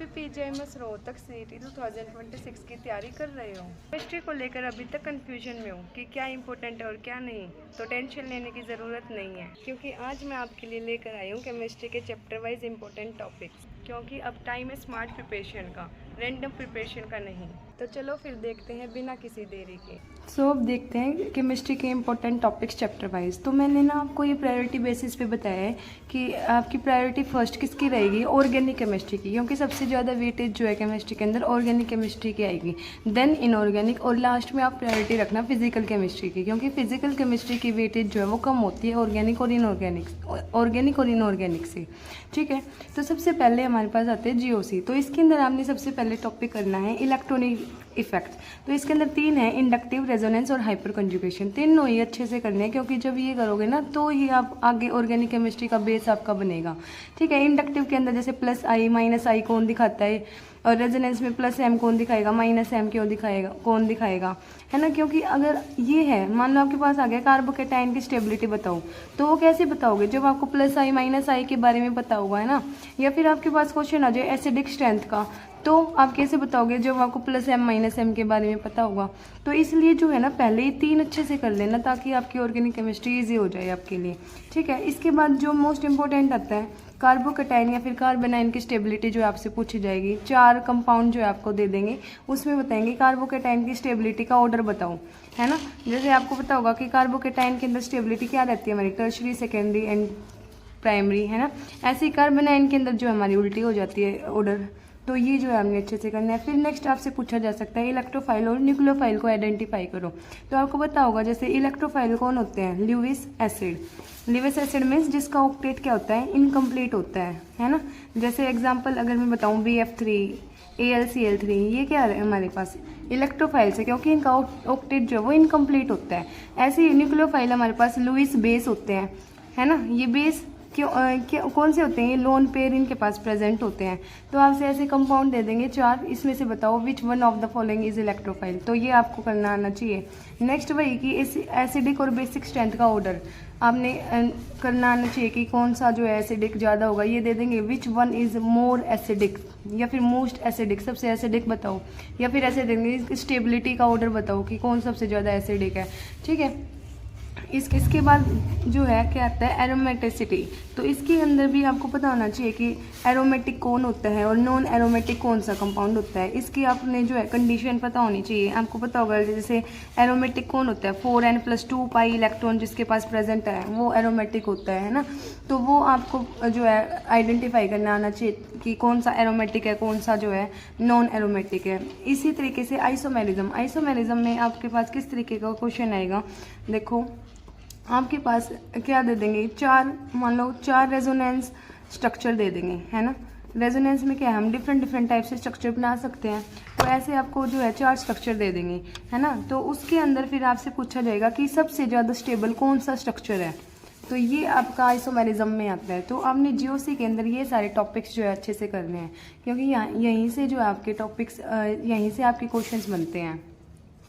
फिर PGIMS Rohtak CET 2026 की तैयारी कर रहे हो। केमिस्ट्री को लेकर अभी तक कंफ्यूजन में हूँ कि क्या इंपॉर्टेंट है और क्या नहीं, तो टेंशन लेने की ज़रूरत नहीं है, क्योंकि आज मैं आपके लिए लेकर आई हूँ केमिस्ट्री के चैप्टर वाइज इंपॉर्टेंट टॉपिक्स। क्योंकि अब टाइम है स्मार्ट प्रिपरेशन का, रैंडम प्रिपरेशन का नहीं। तो चलो फिर देखते हैं बिना किसी देरी के। अब देखते हैं केमिस्ट्री के इंपॉर्टेंट टॉपिक्स चैप्टर वाइज। तो मैंने ना आपको ये प्रायोरिटी बेसिस पे बताया है कि आपकी प्रायोरिटी फर्स्ट किसकी रहेगी, ऑर्गेनिक केमिस्ट्री की, क्योंकि सबसे ज़्यादा वेटेज जो है केमिस्ट्री के अंदर ऑर्गेनिक केमिस्ट्री की आएगी, देन इनऑर्गेनिक, और लास्ट में आप प्रायोरिटी रखना फिजिकल केमिस्ट्री की, क्योंकि फिजिकल केमिस्ट्री की वेटेज जो है वो कम होती है ऑर्गेनिक और इनऑर्गेनिक से। ठीक है, तो सबसे पहले हमारे पास आते हैं जीओसी। तो इसके अंदर आपने सबसे पहले टॉपिक करना है इलेक्ट्रॉनिक इफेक्ट। तो इसके अंदर 3 है, इंडक्टिव, रेजोनेंस और हाइपर कंजुगेशन। तीनों ही अच्छे से करने हैं, क्योंकि जब ये करोगे ना तो ही आप आगे ऑर्गेनिक केमिस्ट्री का बेस आपका बनेगा। ठीक है, इंडक्टिव के अंदर जैसे प्लस आई माइनस आई कौन दिखाता है, और रेजोनेंस में प्लस एम कौन दिखाएगा, माइनस एम कौन दिखाएगा, है ना। क्योंकि अगर ये है, मान लो आपके पास आ गया कार्बोकेटाइन की स्टेबिलिटी बताओ, तो वो कैसे बताओगे जब आपको प्लस आई माइनस आई के बारे में पता होगा, है ना। या फिर आपके पास क्वेश्चन आ जाए एसिडिक स्ट्रेंथ का, तो आप कैसे बताओगे जब आपको प्लस एम माइनस एम के बारे में पता होगा। तो इसलिए जो है ना पहले ही 3 अच्छे से कर लेना, ताकि आपकी ऑर्गेनिक केमिस्ट्री ईजी हो जाए आपके लिए। ठीक है, इसके बाद जो मोस्ट इंपॉर्टेंट आता है कार्बोकेटाइन या फिर कार्बोनाइन की स्टेबिलिटी जो आपसे पूछी जाएगी। 4 कंपाउंड जो आपको दे देंगे, उसमें बताएंगे कार्बोकेटाइन की स्टेबिलिटी का ऑर्डर बताओ, है ना। जैसे आपको पता होगा कि कार्बोकेटाइन के अंदर स्टेबिलिटी क्या रहती है हमारी, टर्शरी, सेकेंडरी एंड प्राइमरी, है ना। ऐसे ही कार्बोनाइन के अंदर जो हमारी उल्टी हो जाती है ऑर्डर। तो ये जो है हमने अच्छे से करना है। फिर नेक्स्ट आपसे पूछा जा सकता है इलेक्ट्रोफाइल और न्यूक्लियोफाइल को आइडेंटिफाई करो। तो आपको पता होगा जैसे इलेक्ट्रोफाइल कौन होते हैं, Lewis acid. Lewis acid means जिसका ऑक्टेट क्या होता है, इनकम्प्लीट होता है ना। जैसे एग्जांपल अगर मैं बताऊं BF3, AlCl3, ये क्या है हमारे पास इलेक्ट्रोफाइल से, क्योंकि इनका ऑक्टेट जो है वो इनकम्प्लीट होता है। ऐसे ही न्यूक्लियोफाइल हमारे पास लुईस बेस होते हैं, है ना। ये बेस क्यों कौन से होते हैं, ये लोन पेयर इनके पास प्रेजेंट होते हैं। तो आपसे ऐसे कंपाउंड दे देंगे 4, इसमें से बताओ which one of the following is electrophile. तो ये आपको करना आना चाहिए। नेक्स्ट वही कि एसिडिक और बेसिक स्ट्रेंथ का ऑर्डर आपने करना आना चाहिए कि कौन सा जो है एसिडिक ज़्यादा होगा। ये दे देंगे which one is more acidic या फिर मोस्ट एसिडिक, सबसे एसिडिक बताओ, या फिर ऐसे देंगे स्टेबिलिटी का ऑर्डर बताओ कि कौन सबसे ज़्यादा एसिडिक है। ठीक है, इसके बाद जो है क्या आता है एरोमेटिसिटी। तो इसके अंदर भी आपको पता होना चाहिए कि एरोमेटिक कौन होता है और नॉन एरोमेटिक कौन सा कंपाउंड होता है। इसकी आपने जो है कंडीशन पता होनी चाहिए। आपको पता होगा जैसे एरोमेटिक कौन होता है, 4n+2 पाई इलेक्ट्रॉन जिसके पास प्रेजेंट है वो एरोमेटिक होता है ना। तो वो आपको जो है आइडेंटिफाई करना आना चाहिए कि कौन सा एरोमेटिक है, कौन सा जो है नॉन एरोमेटिक है। इसी तरीके से आइसोमेरिज्म में आपके पास किस तरीके का क्वेश्चन आएगा, देखो आपके पास क्या दे देंगे, 4 मान लो 4 रेजोनेंस स्ट्रक्चर दे देंगे, है ना। रेजोनेंस में क्या है, हम डिफरेंट टाइप से स्ट्रक्चर बना सकते हैं। तो ऐसे आपको जो है 4 स्ट्रक्चर दे देंगे, है ना। तो उसके अंदर फिर आपसे पूछा जाएगा कि सबसे ज़्यादा स्टेबल कौन सा स्ट्रक्चर है। तो ये आपका आइसोमेरिज्म में आता है। तो आपने जीओसी के अंदर ये सारे टॉपिक्स जो है अच्छे से करने हैं, क्योंकि यहीं से जो है आपके टॉपिक्स यहीं से आपके क्वेश्चंस बनते हैं।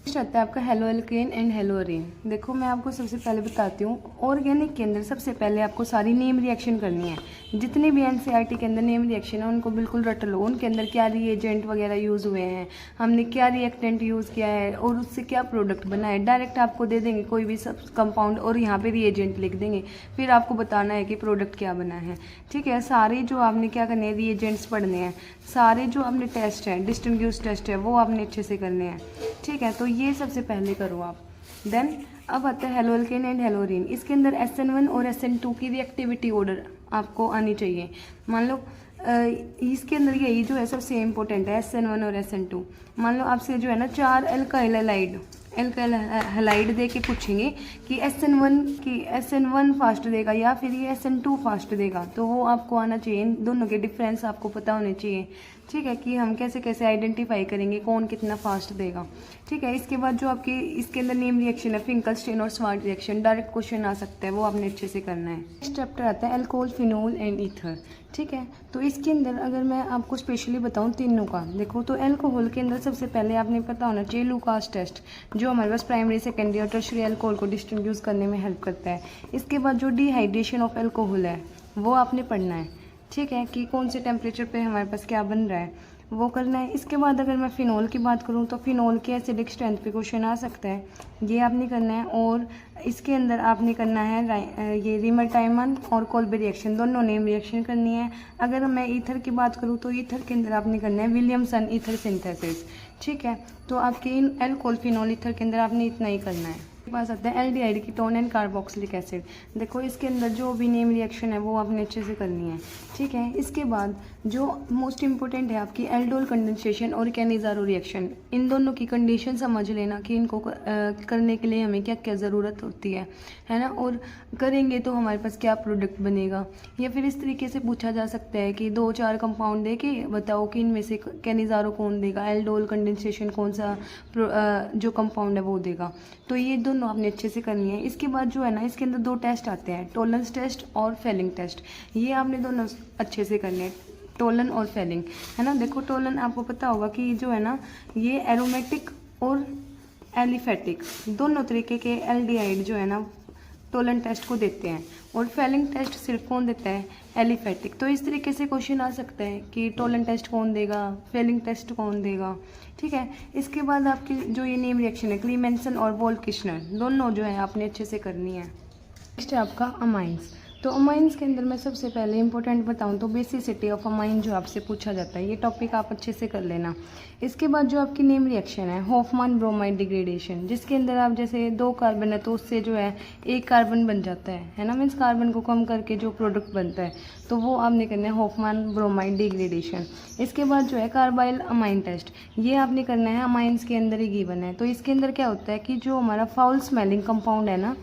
नेक्स्ट आता है आपका हेलो एल्केन एंड हेलो अरेन। देखो मैं आपको सबसे पहले बताती हूँ, ऑर्गेनिक के अंदर सबसे पहले आपको सारी नेम रिएक्शन करनी है। जितने भी एनसीईआरटी के अंदर नेम रिएक्शन है उनको बिल्कुल रट लो। उनके अंदर क्या रिएजेंट वगैरह यूज़ हुए हैं, हमने क्या रिएक्टेंट यूज़ किया है और उससे क्या प्रोडक्ट बना है। डायरेक्ट आपको दे देंगे कोई भी सब कंपाउंड और यहाँ पे रिएजेंट लिख देंगे, फिर आपको बताना है कि प्रोडक्ट क्या बना है। ठीक है, सारे जो आपने क्या करने हैं, रिएजेंट्स पढ़ने हैं। सारे जो आपने टेस्ट हैं, डिस्टिंग्विश टेस्ट है, वो आपने अच्छे से करने हैं। ठीक है, तो ये सबसे पहले करो आप। देन अब आता है हेलो एल्केन एंड हेलो अरेन। इसके अंदर SN1 और SN2 की रिएक्टिविटी ऑर्डर आपको आनी चाहिए। मान लो इसके अंदर यही जो है सबसे इम्पोर्टेंट है, SN1 और SN2। मान लो आपसे जो है ना 4 अल्काइल हैलाइड दे के पूछेंगे कि SN1 फास्ट देगा या फिर ये SN2 फास्ट देगा, तो वो आपको आना चाहिए। इन दोनों के डिफरेंस आपको पता होने चाहिए। ठीक है, कि हम कैसे कैसे आइडेंटिफाई करेंगे कौन कितना फास्ट देगा। ठीक है, इसके बाद जो आपके इसके अंदर नेम रिएक्शन है, फिंकलस्टीन और स्मार्ट रिएक्शन, डायरेक्ट क्वेश्चन आ सकता है, वो आपने अच्छे से करना है। नेक्स्ट चैप्टर आता है अल्कोहल, फिनोल एंड ईथर। ठीक है, तो इसके अंदर अगर मैं आपको स्पेशली बताऊं तीनों का, देखो तो अल्कोहल के अंदर सबसे पहले आपने पता होना चाहिए लुकास टेस्ट, जो हमारे पास प्राइमरी, सेकेंडरी और टर्शरी अल्कोहल को डिस्टिंग्विश करने में हेल्प करता है। इसके बाद जो डिहाइड्रेशन ऑफ अल्कोहल है वो आपने पढ़ना है। ठीक है, कि कौन से टेम्परेचर पे हमारे पास क्या बन रहा है वो करना है। इसके बाद अगर मैं फ़िनॉल की बात करूँ तो फ़िनॉल के एसिडिक स्ट्रेंथ पे क्वेश्चन आ सकता है, ये आपने करना है। और इसके अंदर आपने करना है ये रीमर टाइमन और कोल्बे रिएक्शन, दोनों नेम रिएक्शन करनी है। अगर मैं ईथर की बात करूँ तो ईथर के अंदर आपने करना है विलियमसन ईथर सिंथेसिस। ठीक है, तो आपके इन एल्कोहल फिनॉल ईथर के अंदर आपने इतना ही करना है। पास आता है aldehyde ketone and carboxylic acid. देखो इसके अंदर जो भी नेम रिएक्शन है वो आपने अच्छे से करनी है। ठीक है, इसके बाद जो मोस्ट इंपॉर्टेंट है आपकी एल्डोल कंडेंसेशन और कैनिज़ारो रिएक्शन, इन दोनों की कंडीशन समझ लेना कि इनको करने के लिए हमें क्या क्या ज़रूरत होती है ना, और करेंगे तो हमारे पास क्या प्रोडक्ट बनेगा। या फिर इस तरीके से पूछा जा सकता है कि 2-4 कंपाउंड दे के बताओ कि इनमें से कैनिज़ारो कौन देगा, एल्डोल कंडेंसेशन कौन सा जो कंपाउंड है वो देगा। तो ये दोनों आपने अच्छे से करनी है। इसके बाद जो है ना, इसके अंदर 2 टेस्ट आते हैं, टोलेंस टेस्ट और फेलिंग टेस्ट। ये आपने दोनों अच्छे से करने हैं, टोलन और फेलिंग, है ना। देखो टोलन आपको पता होगा कि जो है ना ये एरोमेटिक और एलिफेटिक दोनों तरीके के एल्डिहाइड जो है ना टोलन टेस्ट को देते हैं, और फेलिंग टेस्ट सिर्फ कौन देता है, एलिफेटिक। तो इस तरीके से क्वेश्चन आ सकता है कि टोलन टेस्ट कौन देगा, फेलिंग टेस्ट कौन देगा। ठीक है, इसके बाद आपकी जो ये नेम रिएक्शन है क्लीमेंसन और वोल्फ-किश्नर, दोनों जो है आपने अच्छे से करनी है। नेक्स्ट है आपका अमाइंस। तो अमाइंस के अंदर मैं सबसे पहले इंपॉर्टेंट बताऊं तो बेसिसिटी ऑफ अमाइन जो आपसे पूछा जाता है, ये टॉपिक आप अच्छे से कर लेना। इसके बाद जो आपकी नेम रिएक्शन है होफमान ब्रोमाइड डिग्रेडेशन, जिसके अंदर आप जैसे 2 कार्बन है तो उससे जो है 1 कार्बन बन जाता है ना, मीन्स कार्बन को कम करके जो प्रोडक्ट बनता है तो वो आपने करना है होफमान ब्रोमाइड डिग्रेडेशन। इसके बाद जो है कार्बाइल अमाइन टेस्ट, ये आपने करना है अमाइंस के अंदर ही गिवन है। तो इसके अंदर क्या होता है कि जो हमारा फाउल स्मेलिंग कंपाउंड है ना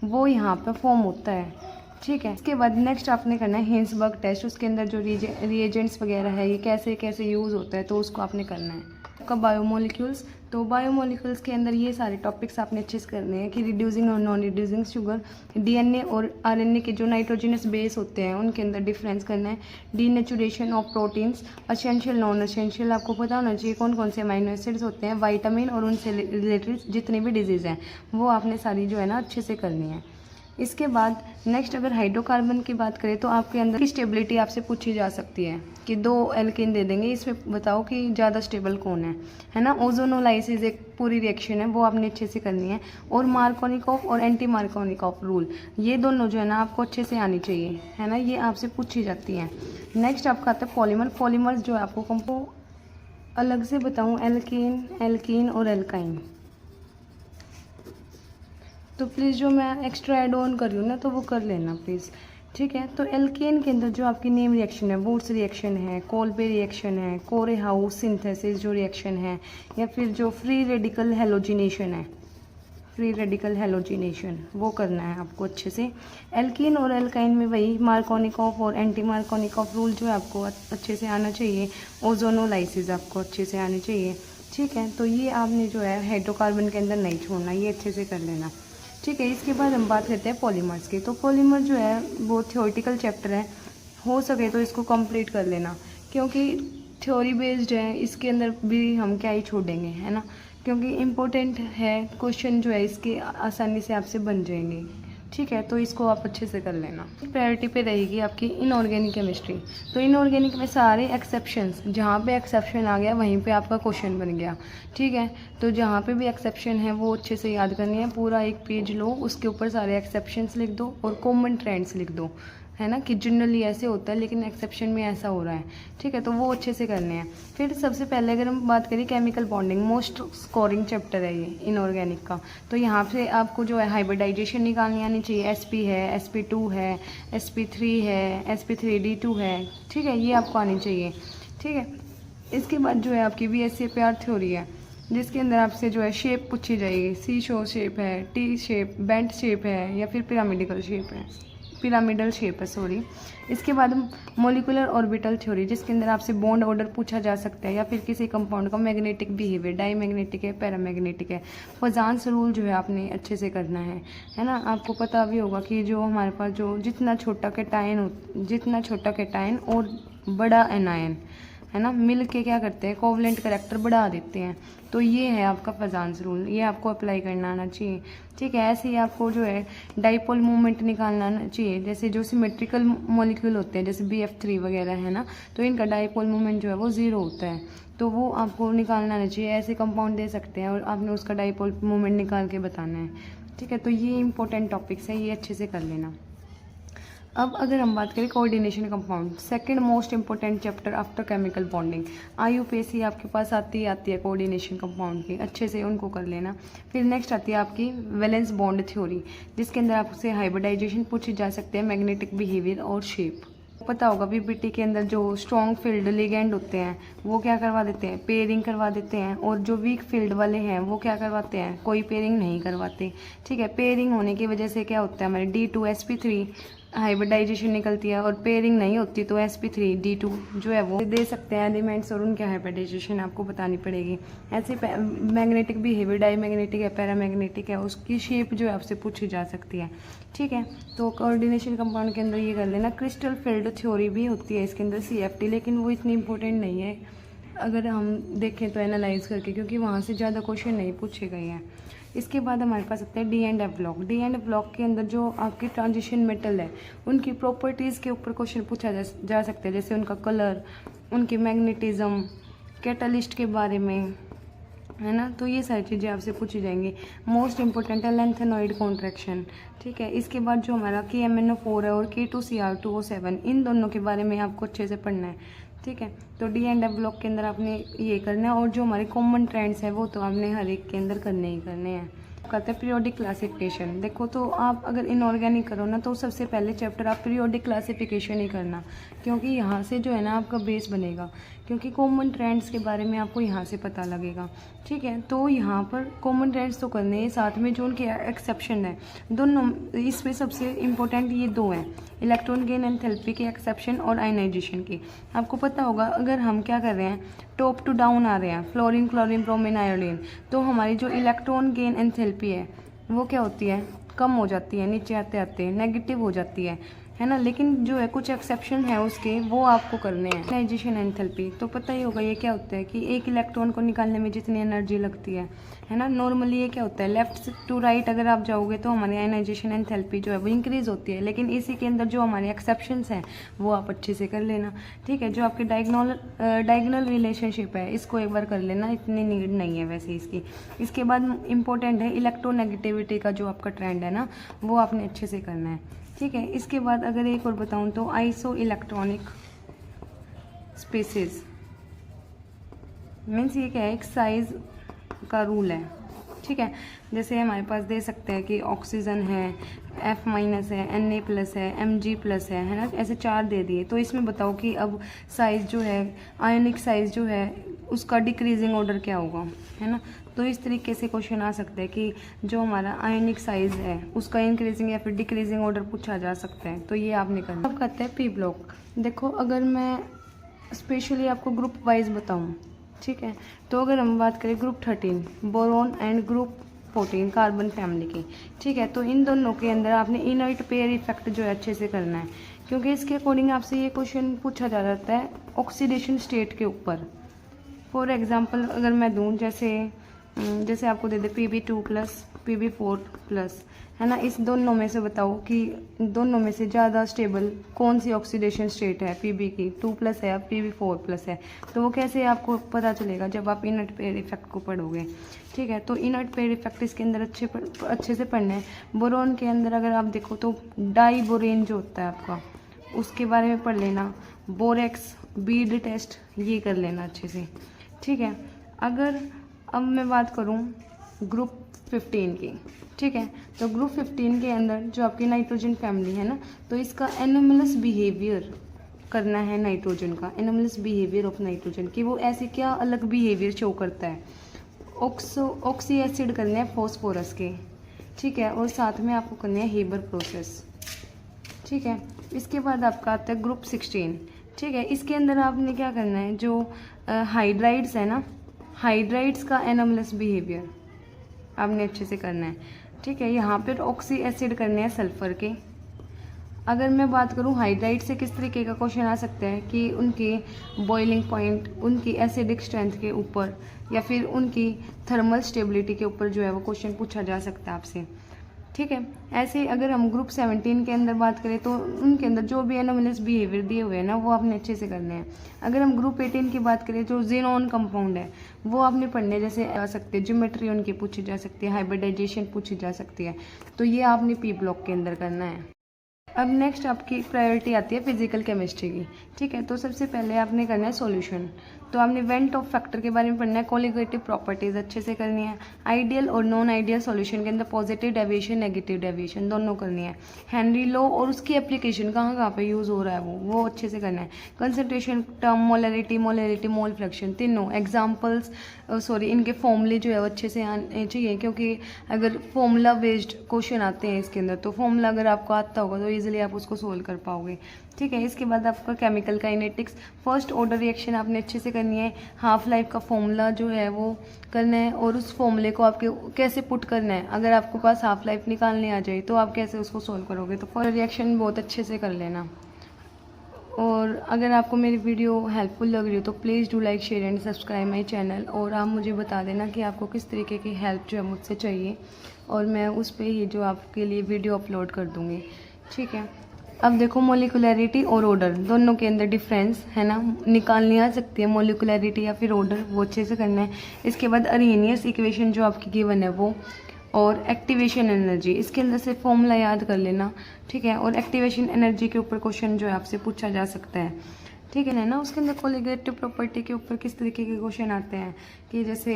वो यहाँ पर फॉर्म होता है। ठीक है, इसके बाद नेक्स्ट आपने करना है हिंसबर्ग टेस्ट, उसके अंदर जो रिएजेंट्स वगैरह है ये कैसे कैसे यूज़ होता है तो उसको आपने करना है। आपका बायोमोलिक्यूल्स, तो बायोमोलिक्यूल्स के अंदर ये सारे टॉपिक्स आपने अच्छे से करने हैं कि रिड्यूसिंग और नॉन रिड्यूसिंग शुगर, डीएनए और आरएनए के जो नाइट्रोजनस बेस होते हैं उनके अंदर डिफरेंस करना है, denaturation of proteins, essential non essential आपको पता होना चाहिए कौन कौन से अमाइनो एसिड्स होते हैं, वाइटामिन और उनसे रिलेटेड जितने भी डिजीज़ हैं वो आपने सारी जो है ना अच्छे से करनी है। इसके बाद नेक्स्ट अगर हाइड्रोकार्बन की बात करें तो आपके अंदर की स्टेबिलिटी आपसे पूछी जा सकती है कि 2 एल्केन दे देंगे, इसमें बताओ कि ज़्यादा स्टेबल कौन है ना। ओजोनोलाइसिस एक पूरी रिएक्शन है वो आपने अच्छे से करनी है, और मार्कोनिकॉफ और एंटी मार्कोनिकॉफ रूल, ये दोनों जो है ना आपको अच्छे से आनी चाहिए, है ना, ये आपसे पूछी जाती हैं। नेक्स्ट आपका आता है पॉलीमर। पॉलीमर्स जो है आपको कंपो अलग से बताऊँ, एल्केन, एल्कीन और एल्काइन, तो प्लीज़ जो मैं एक्स्ट्रा ऐड ऑन कर रही हूँ ना तो वो कर लेना प्लीज़। ठीक है, तो एल्केन के अंदर जो आपकी नेम रिएक्शन है वुड्स रिएक्शन है, कोल्बे रिएक्शन है, कोरे हाउस सिंथेसिस जो रिएक्शन है, या फिर जो फ्री रेडिकल हेलोजिनेशन है, फ्री रेडिकल हेलोजिनेशन वो करना है आपको अच्छे से। एल्कीन और एल्काइन में वही मार्कोनिकॉफ और एंटी मार्कोनिकॉफ रूल जो है आपको अच्छे से आना चाहिए, ओजोनोलाइसिस आपको अच्छे से आनी चाहिए। ठीक है, तो ये आपने जो है हाइड्रोकार्बन के अंदर नहीं छोड़ना, ये अच्छे से कर लेना। ठीक है, इसके बाद हम बात करते हैं पॉलीमर्स की। तो पॉलीमर जो है वो थ्योरेटिकल चैप्टर है, हो सके तो इसको कंप्लीट कर लेना क्योंकि थ्योरी बेस्ड है, इसके अंदर भी हम क्या ही छोड़ेंगे, है ना, क्योंकि इम्पोर्टेंट है क्वेश्चन जो है इसके आसानी से आपसे बन जाएंगे। ठीक है, तो इसको आप अच्छे से कर लेना। प्रायोरिटी पे रहेगी आपकी इनऑर्गेनिक केमिस्ट्री। तो इनऑर्गेनिक में सारे एक्सेप्शंस, जहाँ पे एक्सेप्शन आ गया वहीं पे आपका क्वेश्चन बन गया। ठीक है, तो जहाँ पे भी एक्सेप्शन है वो अच्छे से याद करनी है। पूरा एक पेज लो, उसके ऊपर सारे एक्सेप्शंस लिख दो और कॉमन ट्रेंड्स लिख दो, है ना, कि जनरली ऐसे होता है लेकिन एक्सेप्शन में ऐसा हो रहा है। ठीक है, तो वो अच्छे से करने हैं। फिर सबसे पहले अगर हम बात करें chemical bonding, most scoring chapter है ये इनऑर्गेनिक का। तो यहाँ से आपको जो है हाइब्रिडाइजेशन निकालनी आनी चाहिए, sp है, sp2 है, sp3 है, sp3d2 है। ठीक है, ये आपको आनी चाहिए। ठीक है, इसके बाद जो है आपकी VSAPR थ्योरी है जिसके अंदर आपसे जो है शेप पूछी जाएगी, सी शो शेप है, टी शेप, बेंट शेप है, या फिर पिरामिडल शेप है सॉरी। इसके बाद मोलिकुलर ऑर्बिटल थ्योरी जिसके अंदर आपसे बॉन्ड ऑर्डर पूछा जा सकता है, या फिर किसी कंपाउंड का मैग्नेटिक बिहेवियर, डाईमैग्नेटिक है, पैरामैग्नेटिक है। फजान्स रूल जो है आपने अच्छे से करना है ना। आपको पता भी होगा कि जो हमारे पास जो जितना छोटा कैटायन और बड़ा एनायन, है ना, मिल के क्या करते हैं, कोवलेंट करैक्टर बढ़ा देते हैं। तो ये है आपका फजान्स रूल, ये आपको अप्लाई करना आना चाहिए। ठीक है, ऐसे ही आपको जो है डाइपोल मोमेंट निकालना आना चाहिए। जैसे जो सिमेट्रिकल मॉलिक्यूल होते हैं जैसे BF3 वगैरह है ना, तो इनका डाइपोल मोमेंट जो है वो 0 होता है, तो वो आपको निकालना आना चाहिए। ऐसे कंपाउंड दे सकते हैं और आपने उसका डाइपोल मोमेंट निकाल के बताना है। ठीक है, तो ये इंपॉर्टेंट टॉपिक्स है, ये अच्छे से कर लेना। अब अगर हम बात करें coordination compound, second most important chapter after chemical bonding. IUPAC आपके पास आती है कोऑर्डिनेशन कंपाउंड की, अच्छे से उनको कर लेना। फिर नेक्स्ट आती है आपकी वैलेंस बॉन्ड थ्योरी, जिसके अंदर आपसे हाइब्रिडाइजेशन पूछे जा सकते हैं, मैग्नेटिक बिहेवियर और शेप। पता होगा PPT के अंदर जो स्ट्रॉन्ग फील्ड लिगेंड होते हैं वो क्या करवा देते हैं, पेयरिंग करवा देते हैं, और जो वीक फील्ड वाले हैं वो क्या करवाते हैं, कोई पेयरिंग नहीं करवाते। ठीक है, पेयरिंग होने की वजह से क्या होता है, हमारे D2sp3 हाइब्रिडाइजेशन निकलती है, और पेयरिंग नहीं होती तो sp3D2 जो है वो दे सकते हैं एलिमेंट्स, और उनके हाइब्रिडाइजेशन आपको बतानी पड़ेगी। ऐसे मैग्नेटिक बिहेवियर, डाईमैग्नेटिक है, पैरामैग्नेटिक है, उसकी शेप जो है आपसे पूछी जा सकती है। ठीक है, तो कोऑर्डिनेशन कंपाउंड के अंदर ये कर लेना। क्रिस्टल फील्ड थ्योरी भी होती है इसके अंदर CFT, लेकिन वो इतनी इंपॉर्टेंट नहीं है अगर हम देखें तो एनालाइज करके, क्योंकि वहाँ से ज़्यादा क्वेश्चन नहीं पूछे गए हैं। इसके बाद हमारे पास आते हैं D&F ब्लॉक। D&F ब्लॉक के अंदर जो आपके ट्रांजिशन मेटल है उनकी प्रॉपर्टीज़ के ऊपर क्वेश्चन पूछा जा सकता है, जैसे उनका कलर, उनकी मैग्नेटिज्म, कैटलिस्ट के बारे में, है ना, तो ये सारी चीज़ें आपसे पूछी जाएंगी। मोस्ट इंपॉर्टेंट है लेंथेनॉइड कॉन्ट्रैक्शन। ठीक है, इसके बाद जो हमारा KMNO4 है और K2Cr2O7, इन दोनों के बारे में आपको अच्छे से पढ़ना है। ठीक है, तो D&F ब्लॉक के अंदर आपने ये करना है, और जो हमारे कॉमन ट्रेंड्स है वो तो आपने हर एक के अंदर करने ही करने हैं। कहते हैं पीरियोडिक क्लासिफिकेशन। देखो, तो आप अगर इनऑर्गेनिक करो ना तो सबसे पहले चैप्टर आप पीरियोडिक क्लासिफिकेशन ही करना, क्योंकि यहाँ से जो है ना आपका बेस बनेगा, क्योंकि कॉमन ट्रेंड्स के बारे में आपको यहाँ से पता लगेगा। ठीक है, तो यहाँ पर कॉमन ट्रेंड्स तो करने हैं, साथ में जो उनके एक्सेप्शन है दोनों, इसमें सबसे इम्पोर्टेंट ये दो हैं, इलेक्ट्रॉन गेन एंथैल्पी के एक्सेप्शन और आयनाइजेशन की। आपको पता होगा अगर हम क्या कर रहे हैं, टॉप टू डाउन आ रहे हैं, फ्लोरीन, क्लोरीन, ब्रोमीन, आयोडीन, तो हमारी जो इलेक्ट्रॉन गेन एंथैल्पी है वो क्या होती है, कम हो जाती है, नीचे आते आते नेगेटिव हो जाती है ना। लेकिन जो है कुछ एक्सेप्शन है उसके, वो आपको करने हैं। आयनाइजेशन एंथैल्पी तो पता ही होगा ये क्या होता है, कि एक इलेक्ट्रॉन को निकालने में जितनी एनर्जी लगती है ना, नॉर्मली ये क्या होता है, लेफ्ट टू राइट अगर आप जाओगे तो हमारी आयनाइजेशन एंथैल्पी जो है वो इंक्रीज होती है। लेकिन इसी के अंदर जो हमारे एक्सेप्शंस हैं वो आप अच्छे से कर लेना। ठीक है, जो आपकी डायगोनल रिलेशनशिप है इसको एक बार कर लेना, इतनी नीड नहीं है वैसे इसकी। इसके बाद इंपॉर्टेंट है इलेक्ट्रोनेगेटिविटी का जो आपका ट्रेंड है ना, वो आपने अच्छे से करना है। ठीक है, इसके बाद अगर एक और बताऊं तो आइसो इलेक्ट्रॉनिक स्पेसिस मीन्स ये क्या है, एक साइज का रूल है। ठीक है, जैसे हमारे पास दे सकते हैं कि ऑक्सीजन है, F- है, Na+ है, Mg+ है ना, ऐसे 4 दे दिए। तो इसमें बताओ कि अब साइज़ जो है, आयनिक साइज़ जो है उसका डिक्रीजिंग ऑर्डर क्या होगा, है ना। तो इस तरीके से क्वेश्चन आ सकता है कि जो हमारा आयनिक साइज़ है उसका इंक्रीजिंग या फिर डिक्रीजिंग ऑर्डर पूछा जा सकता है, तो ये आपने करना। अब कहते हैं P ब्लॉक। देखो, अगर मैं स्पेशली आपको ग्रुप वाइज बताऊँ, ठीक है, तो अगर हम बात करें group 13 boron and group 14 carbon family की, ठीक है, तो इन दोनों के अंदर आपने इनर्ट पेयर इफेक्ट जो है अच्छे से करना है, क्योंकि इसके अकॉर्डिंग आपसे ये क्वेश्चन पूछा जा जाता है ऑक्सीडेशन स्टेट के ऊपर। फॉर एग्जांपल अगर मैं दूं, जैसे आपको दे दे Pb2+, Pb4+, है ना, इस दोनों में से बताओ कि दोनों में से ज़्यादा स्टेबल कौन सी ऑक्सीडेशन स्टेट है, Pb की 2+ है या Pb4+ है। तो वो कैसे आपको पता चलेगा, जब आप इनर्ट पेयर इफेक्ट को पढ़ोगे। ठीक है, तो इनर्ट पेयर इफेक्ट इसके अंदर अच्छे से पढ़ना है। बोरोन के अंदर अगर आप देखो तो डाई बोरेन जो होता है आपका, उसके बारे में पढ़ लेना। बोरेक्स, बीड टेस्ट, ये कर लेना अच्छे से। ठीक है, अगर अब मैं बात करूं ग्रुप 15 की, ठीक है, तो ग्रुप 15 के अंदर जो आपकी नाइट्रोजन फैमिली है ना, तो इसका एनोमलस बिहेवियर करना है नाइट्रोजन का, एनोमलस बिहेवियर ऑफ नाइट्रोजन कि वो ऐसे क्या अलग बिहेवियर शो करता है। ऑक्सी एसिड करने हैं फॉस्फोरस के, ठीक है, और साथ में आपको करने हैं हेबर प्रोसेस। ठीक है, इसके बाद आपका आता है ग्रुप 16। ठीक है, इसके अंदर आपने क्या करना है, जो हाइड्राइड्स है ना, हाइड्राइड्स का एनोमलस बिहेवियर आपने अच्छे से करना है। ठीक है, यहाँ पर ऑक्सी एसिड करने हैं सल्फर के, अगर मैं बात करूँ हाइड्राइड से किस तरीके का क्वेश्चन आ सकता है कि उनके बॉइलिंग पॉइंट, उनकी एसिडिक स्ट्रेंथ के ऊपर या फिर उनकी थर्मल स्टेबिलिटी के ऊपर जो है वो क्वेश्चन पूछा जा सकता है आपसे। ठीक है, ऐसे ही अगर हम ग्रुप 17 के अंदर बात करें तो उनके अंदर जो भी एनोमलस बिहेवियर दिए हुए हैं ना वो आपने अच्छे से करने हैं। अगर हम ग्रुप 18 की बात करें जो ज़ीनोन कंपाउंड है वो आपने पढ़ने जैसे आ सकते हैं, ज्योमेट्री उनकी पूछी जा सकती है, हाइब्रिडाइजेशन पूछी जा सकती है, तो ये आपने पी ब्लॉक के अंदर करना है। अब नेक्स्ट आपकी प्रायोरिटी आती है फिजिकल केमिस्ट्री की। ठीक है, तो सबसे पहले आपने करना है सॉल्यूशन। तो आपने वेंट ऑफ फैक्टर के बारे में पढ़ना है, कोलिगेटिव प्रॉपर्टीज अच्छे से करनी है, आइडियल और नॉन आइडियल सॉल्यूशन के अंदर पॉजिटिव डेविएशन नेगेटिव डेविएशन दोनों करनी है, हेनरी लॉ और उसकी एप्लीकेशन कहाँ कहाँ पे यूज़ हो रहा है वो अच्छे से करना है, concentration term, molarity mole fraction तीनों एग्जाम्पल्स इनके फॉर्मूले जो है वो अच्छे से आने चाहिए, क्योंकि अगर फॉर्मूला बेस्ड क्वेश्चन आते हैं इसके अंदर तो फॉर्मूला अगर आपको आता होगा तो ईजिली आप उसको सोल्व कर पाओगे। ठीक है, इसके बाद आपका chemical kinetics, first order reaction आपने अच्छे से करनी है, हाफ लाइफ का फॉर्मूला जो है वो करना है और उस फॉर्मूले को आपके कैसे पुट करना है। अगर आपके पास हाफ लाइफ निकालने आ जाए तो आप कैसे उसको सोल्व करोगे, तो फर्स्ट रिएक्शन बहुत अच्छे से कर लेना। और अगर आपको मेरी वीडियो हेल्पफुल लग रही हो तो please do like share and subscribe my channel, और आप मुझे बता देना कि आपको किस तरीके की हेल्प जो है मुझसे चाहिए और मैं उस पर ही जो आपके लिए वीडियो अपलोड कर दूँगी। ठीक है, अब देखो मोलिकुलरिटी और ऑर्डर दोनों के अंदर डिफरेंस है ना, निकालनी आ सकती है मोलिकुलरिटी या फिर ऑर्डर, वो अच्छे से करना है। इसके बाद अरेनियस इक्वेशन जो आपकी गिवन है वो, और एक्टिवेशन एनर्जी, इसके अंदर से फॉर्मूला याद कर लेना। ठीक है, और एक्टिवेशन एनर्जी के ऊपर क्वेश्चन जो है आपसे पूछा जा सकता है। ठीक है ना, उसके अंदर कोलिगेटिव प्रॉपर्टी के ऊपर किस तरीके के क्वेश्चन आते हैं कि जैसे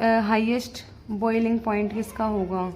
हाईएस्ट बॉइलिंग पॉइंट किसका होगा,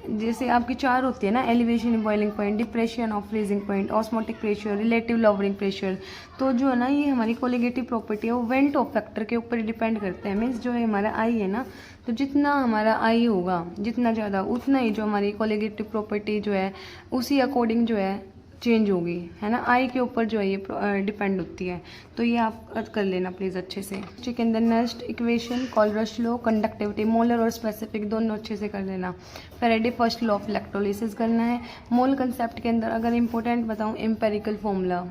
जैसे आपकी चार होती है ना, elevation boiling point, depression of freezing point, osmotic pressure, relative lowering pressure, तो जो है ना ये हमारी कोलिगेटिव प्रॉपर्टी है वो वेंट ऑफ फैक्टर के ऊपर डिपेंड करते हैं। मीन्स जो है हमारा आई है ना, तो जितना हमारा आई होगा जितना ज़्यादा उतना ही जो हमारी कोलिगेटिव प्रॉपर्टी जो है उसी अकॉर्डिंग जो है चेंज होगी, है ना, आई के ऊपर जो है ये डिपेंड होती है। तो ये आप कर लेना प्लीज़ अच्छे से। ठीक है, next equation Kohlrausch law, conductivity, molar और स्पेसिफिक दोनों अच्छे से कर लेना। Faraday first law of electrolysis करना है। मोल कंसेप्ट के अंदर अगर इंपॉर्टेंट बताऊँ एम्पेरिकल फॉर्मूला,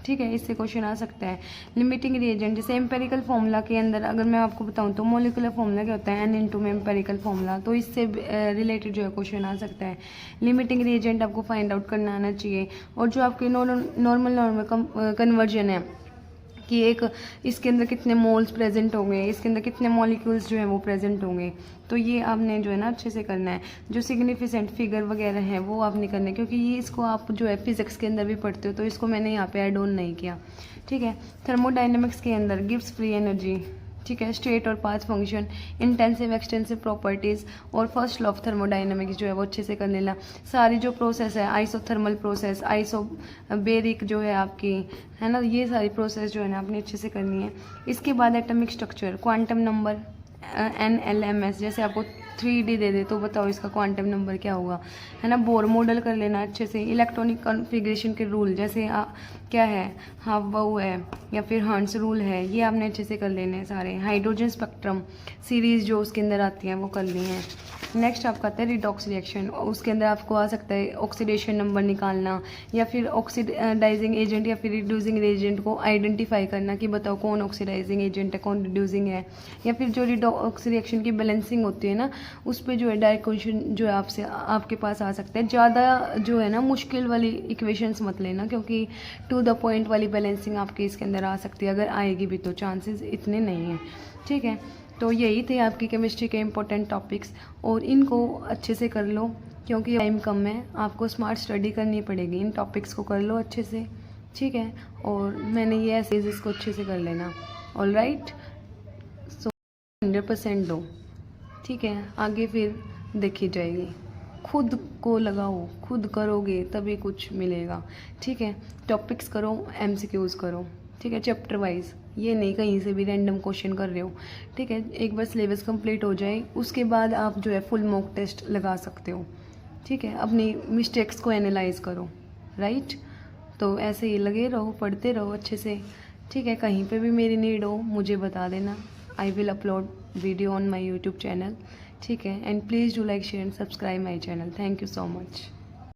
ठीक है, इससे क्वेश्चन आ सकता है। लिमिटिंग रिएजेंट, जैसे एम्पेरिकल फॉर्मूला के अंदर अगर मैं आपको बताऊं तो मोलिकुलर फॉर्मूला क्या होता है, एन इंटू में एम्पेरिकल फॉर्मूला, तो इससे रिलेटेड जो है क्वेश्चन आ सकता है। लिमिटिंग रिएजेंट आपको फाइंड आउट करना आना चाहिए। और जो आपके नॉर्मल कन्वर्जन है कि एक इसके अंदर कितने मोल्स प्रेजेंट होंगे, इसके अंदर कितने मॉलिक्यूल्स जो है वो प्रेजेंट होंगे, तो ये आपने जो है ना अच्छे से करना है। जो सिग्निफिकेंट फिगर वगैरह हैं वो आपने करना है, क्योंकि ये इसको आप जो है फिजिक्स के अंदर भी पढ़ते हो, तो इसको मैंने यहाँ पे ऐड ऑन नहीं किया। ठीक है, थर्मोडाइनमिक्स के अंदर गिव्स फ्री एनर्जी, ठीक है, स्टेट और path function, intensive extensive properties और फर्स्ट लॉ ऑफ थर्मोडाइनमिक्स जो है वो अच्छे से कर लेना। सारी जो प्रोसेस है, आइसोथर्मल प्रोसेस, आइसोबेरिक जो है आपकी, है ना, ये सारी प्रोसेस जो है ना आपने अच्छे से करनी है। इसके बाद atomic structure, quantum number, NLMS, जैसे आपको 3D दे दे तो बताओ इसका क्वांटम नंबर क्या होगा, है ना। बोर मॉडल कर लेना अच्छे से। इलेक्ट्रॉनिक कॉन्फ़िगरेशन के रूल, जैसे क्या है, हाफ बाउ है या फिर हर्ट्ज़ रूल है, ये आपने अच्छे से कर लेने हैं सारे। हाइड्रोजन स्पेक्ट्रम सीरीज़ जो उसके अंदर आती हैं वो कर ली हैं। नेक्स्ट आपका आता है रिडॉक्स रिएक्शन, उसके अंदर आपको आ सकता है ऑक्सीडेशन नंबर निकालना या फिर ऑक्सीडाइजिंग एजेंट या फिर रिड्यूसिंग एजेंट को आइडेंटिफाई करना कि बताओ कौन ऑक्सीडाइजिंग एजेंट है कौन रिड्यूसिंग है, या फिर जो रिडॉक्स रिएक्शन की बैलेंसिंग होती है ना उस पर जो है डायरेक्ट क्वेश्चन जो है आपसे आपके पास आ सकता है। ज़्यादा जो है ना मुश्किल वाली इक्वेशंस मत लेना, क्योंकि टू द पॉइंट वाली बैलेंसिंग आपके इसके अंदर आ सकती है, अगर आएगी भी तो चांसेस इतने नहीं हैं। ठीक है, तो यही थे आपकी केमिस्ट्री के इंपॉर्टेंट टॉपिक्स, और इनको अच्छे से कर लो क्योंकि टाइम कम है, आपको स्मार्ट स्टडी करनी पड़ेगी। इन टॉपिक्स को कर लो अच्छे से, ठीक है, और मैंने ये ऐसे इसको अच्छे से कर लेना। ऑल राइट, सो 100% दो, ठीक है, आगे फिर देखी जाएगी। खुद को लगाओ, खुद करोगे तभी कुछ मिलेगा। ठीक है, टॉपिक्स करो, MCQs करो, ठीक है, चैप्टर वाइज, ये नहीं कहीं से भी रैंडम क्वेश्चन कर रहे हो। ठीक है, एक बार सिलेबस कंप्लीट हो जाए उसके बाद आप जो है फुल मॉक टेस्ट लगा सकते हो। ठीक है, अपनी मिस्टेक्स को एनालाइज करो, राइट। तो ऐसे ही लगे रहो, पढ़ते रहो अच्छे से। ठीक है, कहीं पे भी मेरी नीड हो मुझे बता देना, I will upload video on my YouTube channel. ठीक है, and please do like share and subscribe my channel. Thank you so much.